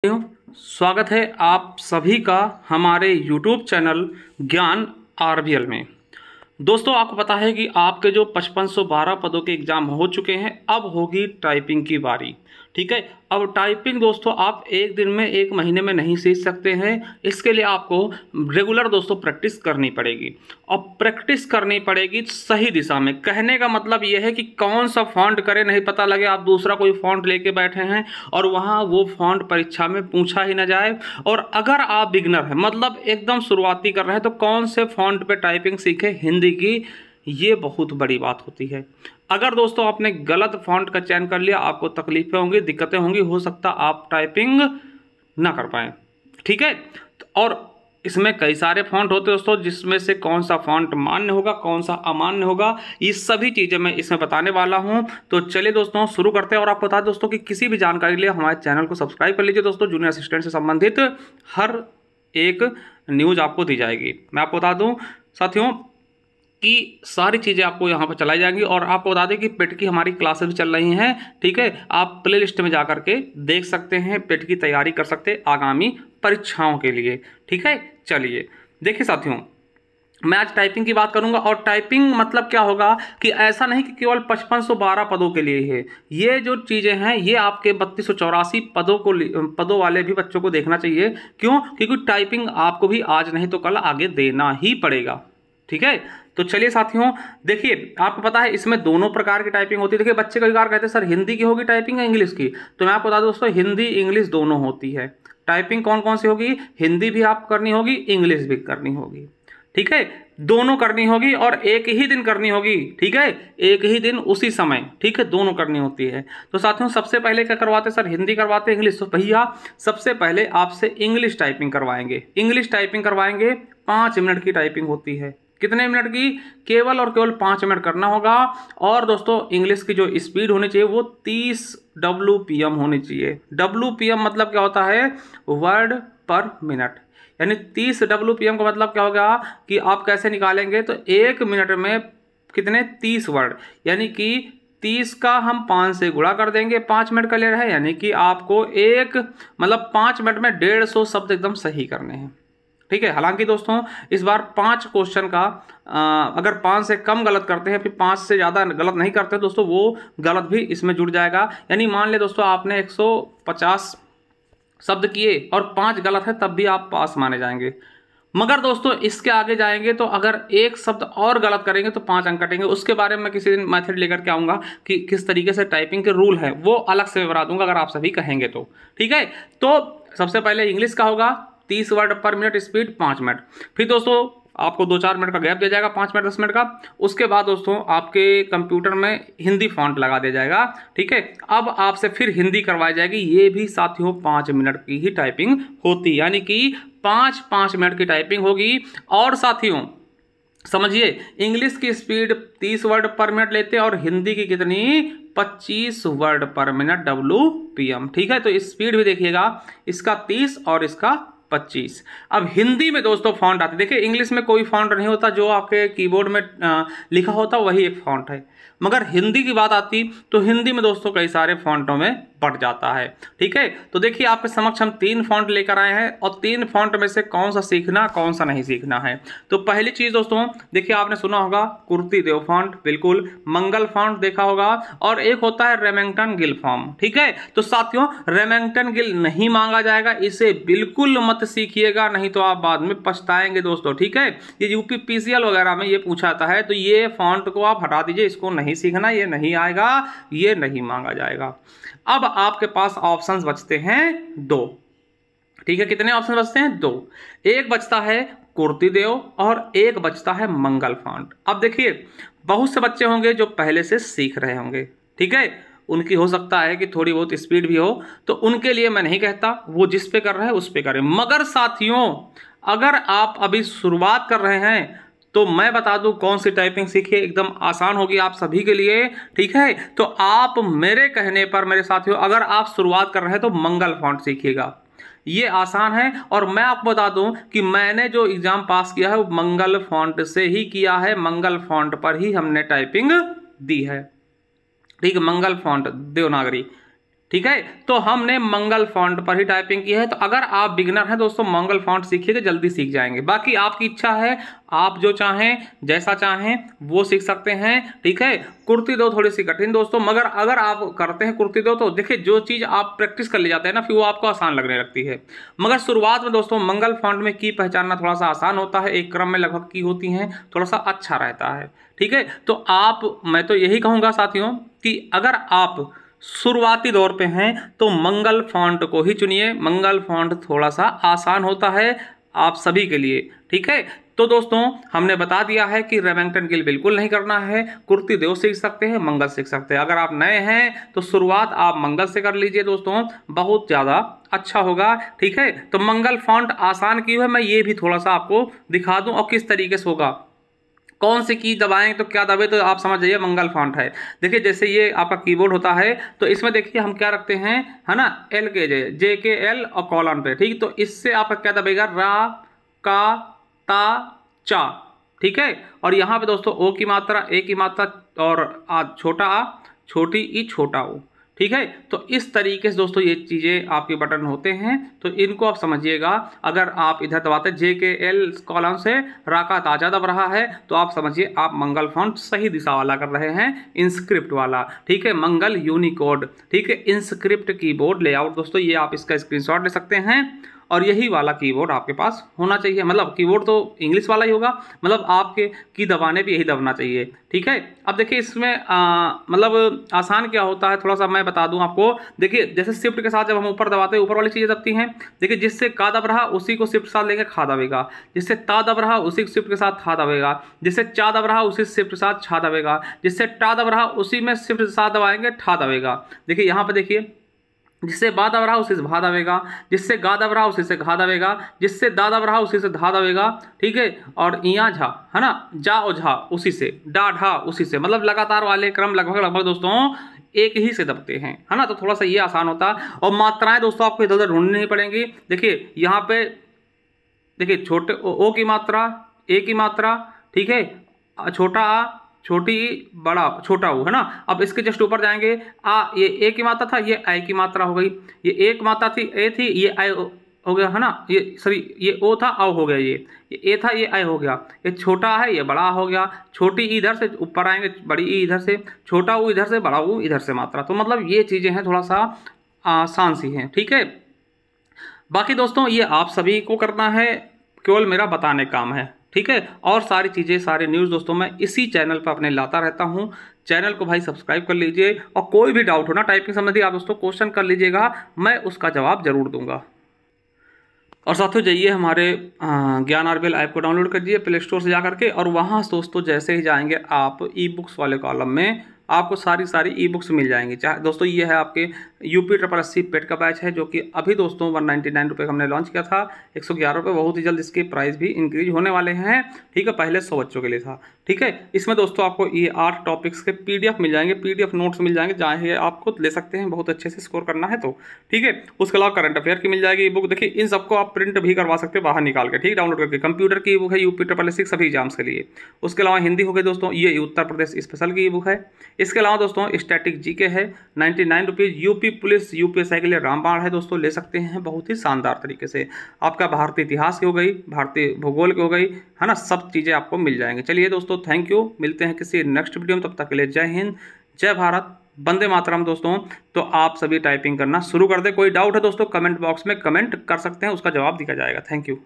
स्वागत है आप सभी का हमारे YouTube चैनल ज्ञान आरबीएल में। दोस्तों, आपको पता है कि आपके जो 5512 पदों के एग्ज़ाम हो चुके हैं, अब होगी टाइपिंग की बारी। ठीक है, अब टाइपिंग दोस्तों आप एक दिन में, एक महीने में नहीं सीख सकते हैं। इसके लिए आपको रेगुलर दोस्तों प्रैक्टिस करनी पड़ेगी, और प्रैक्टिस करनी पड़ेगी सही दिशा में। कहने का मतलब ये है कि कौन सा फॉन्ट करें नहीं पता लगे, आप दूसरा कोई फॉन्ट लेके बैठे हैं और वहाँ वो फॉन्ट परीक्षा में पूछा ही ना जाए। और अगर आप बिगनर हैं, मतलब एकदम शुरुआती कर रहे हैं, तो कौन से फॉन्ट पे टाइपिंग सीखें हिंदी की, ये बहुत बड़ी बात होती है। अगर दोस्तों आपने गलत फॉन्ट का चयन कर लिया, आपको तकलीफें होंगी, दिक्कतें होंगी, हो सकता आप टाइपिंग ना कर पाएँ। ठीक है, और इसमें कई सारे फॉन्ट होते हैं दोस्तों, जिसमें से कौन सा फॉन्ट मान्य होगा, कौन सा अमान्य होगा, ये सभी चीज़ें मैं इसमें बताने वाला हूं। तो चलिए दोस्तों शुरू करते हैं। और आपको बता दें दोस्तों कि किसी भी जानकारी के लिए हमारे चैनल को सब्सक्राइब कर लीजिए दोस्तों। जूनियर असिस्टेंट से संबंधित हर एक न्यूज़ आपको दी जाएगी। मैं आपको बता दूँ साथियों कि सारी चीज़ें आपको यहाँ पर चलाई जाएंगी। और आपको बता दें कि पेट की हमारी क्लासेस भी चल रही हैं। ठीक है, आप प्ले लिस्ट में जा करके देख सकते हैं, पेट की तैयारी कर सकते हैं आगामी परीक्षाओं के लिए। ठीक है, चलिए देखिए साथियों, मैं आज टाइपिंग की बात करूंगा। और टाइपिंग मतलब क्या होगा कि ऐसा नहीं कि केवल 5512 पदों के लिए है। ये जो चीज़ें हैं ये आपके 3284 पदों वाले भी बच्चों को देखना चाहिए। क्यों? क्योंकि टाइपिंग आपको भी आज नहीं तो कल आगे देना ही पड़ेगा। ठीक है, तो चलिए साथियों देखिए, आपको पता है इसमें दोनों प्रकार की टाइपिंग होती है। देखिए, बच्चे कई बार कहते हैं सर हिंदी की होगी टाइपिंग या इंग्लिश की, तो मैं आपको बता दूं दोस्तों, हिंदी इंग्लिश दोनों होती है। टाइपिंग कौन कौन सी होगी? हिंदी भी आप करनी होगी, इंग्लिश भी करनी होगी। ठीक है, दोनों करनी होगी और एक ही दिन करनी होगी। ठीक है, एक ही दिन उसी समय। ठीक है, दोनों करनी होती है। तो साथियों सबसे पहले क्या करवाते हैं सर? हिंदी करवाते हैं, इंग्लिश? तो भैया सबसे पहले आपसे इंग्लिश टाइपिंग करवाएंगे। इंग्लिश टाइपिंग करवाएंगे, 5 मिनट की टाइपिंग होती है। कितने मिनट की? केवल और केवल 5 मिनट करना होगा। और दोस्तों इंग्लिश की जो स्पीड होनी चाहिए वो 30 WPM होनी चाहिए। WPM मतलब क्या होता है? वर्ड पर मिनट। यानी 30 WPM का मतलब क्या होगा कि आप कैसे निकालेंगे? तो 1 मिनट में कितने? 30 वर्ड, यानी कि 30 का हम 5 से गुणा कर देंगे, 5 मिनट का ले रहे हैं, यानी कि आपको 5 मिनट में 150 शब्द एकदम सही करने हैं। ठीक है, हालांकि दोस्तों इस बार 5 क्वेश्चन का अगर 5 से कम गलत करते हैं, फिर 5 से ज़्यादा गलत नहीं करते दोस्तों, वो गलत भी इसमें जुड़ जाएगा। यानी मान ले दोस्तों आपने 150 शब्द किए और 5 गलत है, तब भी आप पास माने जाएंगे। मगर दोस्तों इसके आगे जाएंगे तो अगर एक शब्द और गलत करेंगे तो 5 अंक कटेंगे। उसके बारे में किसी दिन मेथड लेकर के आऊँगा कि किस तरीके से टाइपिंग के रूल है, वो अलग से बता दूंगा अगर आप सभी कहेंगे तो। ठीक है, तो सबसे पहले इंग्लिश का होगा 30 वर्ड पर मिनट, स्पीड 5 मिनट। फिर दोस्तों आपको 2-4 मिनट का गैप दिया जाएगा, 5 मिनट 10 मिनट का। उसके बाद दोस्तों आपके कंप्यूटर में हिंदी फॉन्ट लगा दिया जाएगा। ठीक है, अब आपसे फिर हिंदी करवाई जाएगी। ये भी साथियों 5 मिनट की ही टाइपिंग होती है, यानी कि 5-5 मिनट की टाइपिंग होगी। और साथियों समझिए, इंग्लिश की स्पीड 30 वर्ड पर मिनट लेते हैं और हिंदी की कितनी? 25 वर्ड पर मिनट WPM। ठीक है, तो स्पीड भी देखिएगा, इसका 30 और इसका 25। अब हिंदी में दोस्तों फॉन्ट आते, देखिए इंग्लिश में कोई फॉन्ट नहीं होता, जो आपके कीबोर्ड में लिखा होता वही एक फॉन्ट है। मगर हिंदी की बात आती तो हिंदी में दोस्तों कई सारे फॉन्टों में बढ़ जाता है। ठीक है, तो देखिए आपके समक्ष हम 3 फॉन्ट लेकर आए हैं, और 3 फॉन्ट में से कौन सा सीखना, कौन सा नहीं सीखना है। तो पहली चीज दोस्तों देखिए, आपने सुना होगा कुर्ती देव फॉन्ट, बिल्कुल। मंगल फॉन्ट देखा होगा, और एक होता है रेमिंगटन गिल फॉन्ट। ठीक है, तो साथियों रेमिंगटन गिल नहीं मांगा जाएगा, इसे बिल्कुल मत सीखिएगा, नहीं तो आप बाद में पछताएंगे दोस्तों। ठीक है, ये UPPCL वगैरह में ये पूछा जाता है, तो ये फॉन्ट को आप हटा दीजिए, इसको नहीं सीखना, ये नहीं आएगा, ये नहीं मांगा जाएगा। अब आपके पास ऑप्शंस बचते हैं 2। ठीक है, कितने ऑप्शन बचते हैं? 2। एक बचता है कुर्ती देव और एक बचता है मंगल फॉन्ट। अब देखिए बहुत से बच्चे होंगे जो पहले से सीख रहे होंगे। ठीक है, उनकी हो सकता है कि थोड़ी बहुत स्पीड भी हो, तो उनके लिए मैं नहीं कहता, वो जिस पे कर रहे हैं उस पे करें। मगर साथियों अगर आप अभी शुरुआत कर रहे हैं तो मैं बता दूं कौन सी टाइपिंग सीखिए, एकदम आसान होगी आप सभी के लिए। ठीक है, तो आप मेरे कहने पर मेरे साथियों अगर आप शुरुआत कर रहे हैं तो मंगल फॉन्ट सीखिएगा, ये आसान है। और मैं आपको बता दूं कि मैंने जो एग्जाम पास किया है वो मंगल फॉन्ट से ही किया है, मंगल फॉन्ट पर ही हमने टाइपिंग दी है। ठीक है, मंगल फॉन्ट देवनागरी। ठीक है। तो हमने मंगल फॉन्ट पर ही टाइपिंग की है। तो अगर आप बिगिनर हैं दोस्तों, मंगल फॉन्ट सीखिएगा, जल्दी सीख जाएंगे। बाकी आपकी इच्छा है, आप जो चाहें जैसा चाहें वो सीख सकते हैं। ठीक है। कुर्ती दो थोड़ी सी कठिन दोस्तों, मगर अगर आप करते हैं कुर्ती दो तो देखिए जो चीज़ आप प्रैक्टिस कर ले जाते हैं ना, फिर वो आपको आसान लगने लगती है। मगर शुरुआत में दोस्तों मंगल फॉन्ट में की पहचानना थोड़ा सा आसान होता है, एक क्रम में लगभग की होती हैं, थोड़ा सा अच्छा रहता है। ठीक है। तो मैं तो यही कहूँगा साथियों कि अगर आप शुरुआती दौर पे हैं तो मंगल फॉन्ट को ही चुनिए। मंगल फॉन्ट थोड़ा सा आसान होता है आप सभी के लिए। ठीक है। तो दोस्तों हमने बता दिया है कि रेमिंगटन गिल बिल्कुल नहीं करना है, कुर्ती देव सीख सकते हैं, मंगल सीख सकते हैं। अगर आप नए हैं तो शुरुआत आप मंगल से कर लीजिए दोस्तों, बहुत ज़्यादा अच्छा होगा। ठीक है। तो मंगल फॉन्ट आसान क्यों है मैं ये भी थोड़ा सा आपको दिखा दूं और किस तरीके से होगा, कौन सी की दबाएं तो क्या दबे, तो आप समझ जाइए मंगल फॉन्ट है। देखिए जैसे ये आपका कीबोर्ड होता है तो इसमें देखिए हम क्या रखते हैं, है ना, एल के जे के एल और कॉलन पे। ठीक। तो इससे आपका क्या दबेगा, रा का ता चा। ठीक है। और यहाँ पे दोस्तों ओ की मात्रा, ए की मात्रा और छोटा आ, छोटी ई, छोटा ओ। ठीक है। तो इस तरीके से दोस्तों ये चीज़ें आपके बटन होते हैं, तो इनको आप समझिएगा। अगर आप इधर दबाते जे के एल कॉलम से राका ताजा दब रहा है तो आप समझिए आप मंगल फॉन्ट सही दिशा वाला कर रहे हैं, इंस्क्रिप्ट वाला। ठीक है। मंगल यूनिकोड। ठीक है। इंस्क्रिप्ट कीबोर्ड लेआउट दोस्तों, ये आप इसका स्क्रीनशॉट ले सकते हैं और यही वाला कीबोर्ड आपके पास होना चाहिए। मतलब कीबोर्ड तो इंग्लिश वाला ही होगा, मतलब आपके की दबाने पे यही दबना चाहिए। ठीक है। अब देखिए इसमें मतलब आसान क्या होता है थोड़ा सा मैं बता दूं आपको। देखिए जैसे शिफ्ट के साथ जब हम ऊपर दबाते हैं ऊपर वाली चीज़ें दबती हैं। देखिए जिससे का दब रहा उसी को शिफ्ट के साथ लेकर खा दबेगा, जिससे ता दब रहा उसी शिफ्ट के साथ था दबेगा, जिससे चा दब रहा उसी शिफ्ट के साथ छा दबेगा, जिससे टा दब रहा उसी में शिफ्ट के साथ दबाएंगे ठा दबेगा। देखिए यहाँ पे देखिए जिससे बा दब रहा उसी से भा दबेगा, जिससे गा दब रहा उसी से घा दबेगा, जिससे दा दब रहा उसी से धा दबेगा। ठीक है। और इया झा, है ना, जा और झा उसी से, डा ढा उसी से, मतलब लगातार वाले क्रम लगभग दोस्तों एक ही से दबते हैं, है ना। तो थोड़ा सा ये आसान होता है। और मात्राएं दोस्तों आपको इधर उधर ढूंढनी नहीं पड़ेंगी। देखिए यहाँ पे देखिए छोटे ओ की मात्रा, ए की मात्रा, ठीक है, छोटा आ, छोटी बड़ा छोटा हो, है ना। अब इसके जस्ट ऊपर जाएंगे, ये ए की मात्रा था, ये आई की मात्रा हो गई। ये एक मात्रा थी ए थी, ये आई हो गया, है ना। ये सॉरी ये ओ था, औ हो गया। ये ए था, ये आई हो गया। ये छोटा है, ये बड़ा हो गया। छोटी ई इधर से ऊपर आएंगे, बड़ी ई इधर से, छोटा ऊ इधर से, बड़ा ऊ इधर से मात्रा। तो मतलब ये चीज़ें हैं थोड़ा सा आसान सी हैं। ठीक है। बाकी दोस्तों ये आप सभी को करना है, केवल मेरा बताने काम है। ठीक है। और सारी चीज़ें सारे न्यूज़ दोस्तों मैं इसी चैनल पर अपने लाता रहता हूँ। चैनल को भाई सब्सक्राइब कर लीजिए और कोई भी डाउट हो ना टाइपिंग संबंधी आप दोस्तों क्वेश्चन कर लीजिएगा, मैं उसका जवाब जरूर दूंगा। और साथियों जाइए हमारे ज्ञान आरबीएल ऐप को डाउनलोड करिए प्ले स्टोर से जा करके, और वहाँ दोस्तों जैसे ही जाएंगे आप ई बुक्स वाले कॉलम में आपको सारी ई बुक्स मिल जाएंगी। चाहे दोस्तों ये है आपके यूपी 888 पेड का बैच है, जो कि अभी दोस्तों 199 रुपये का हमने लॉन्च किया था, 111 रुपये। बहुत ही जल्द इसके प्राइस भी इंक्रीज होने वाले हैं। ठीक है। पहले 100 बच्चों के लिए था। ठीक है। इसमें दोस्तों आपको ये 8 टॉपिक्स के PDF मिल जाएंगे, PDF नोट्स मिल जाएंगे, चाहे आप खुद ले सकते हैं बहुत अच्छे से स्कोर करना है तो। ठीक है। उसके अलावा करंट अफेयर की मिल जाएगी ई बुक। देखिए इन सबको आप प्रिंट भी करवा सकते हैं बाहर निकाल के, ठीक, डाउनलोड करके। कंप्यूटर की ई बुक है यूपी 888 सभी एग्जाम्स के लिए। उसके अलावा हिंदी हो गई दोस्तों, ये उत्तर प्रदेश स्पेशल की ई बुक है। इसके अलावा दोस्तों स्टैटिक जीके है 99 रुपीज़। यूपी पुलिस यूपीएसआई के लिए रामबाण है दोस्तों, ले सकते हैं बहुत ही शानदार तरीके से। आपका भारतीय इतिहास की हो गई, भारतीय भूगोल की हो गई, है ना, सब चीज़ें आपको मिल जाएंगी। चलिए दोस्तों थैंक यू, मिलते हैं किसी नेक्स्ट वीडियो में, तब तक के लिए जय हिंद, जय भारत, वंदे मातरम दोस्तों। तो आप सभी टाइपिंग करना शुरू कर दें। कोई डाउट है दोस्तों कमेंट बॉक्स में कमेंट कर सकते हैं, उसका जवाब दिया जाएगा। Thank you.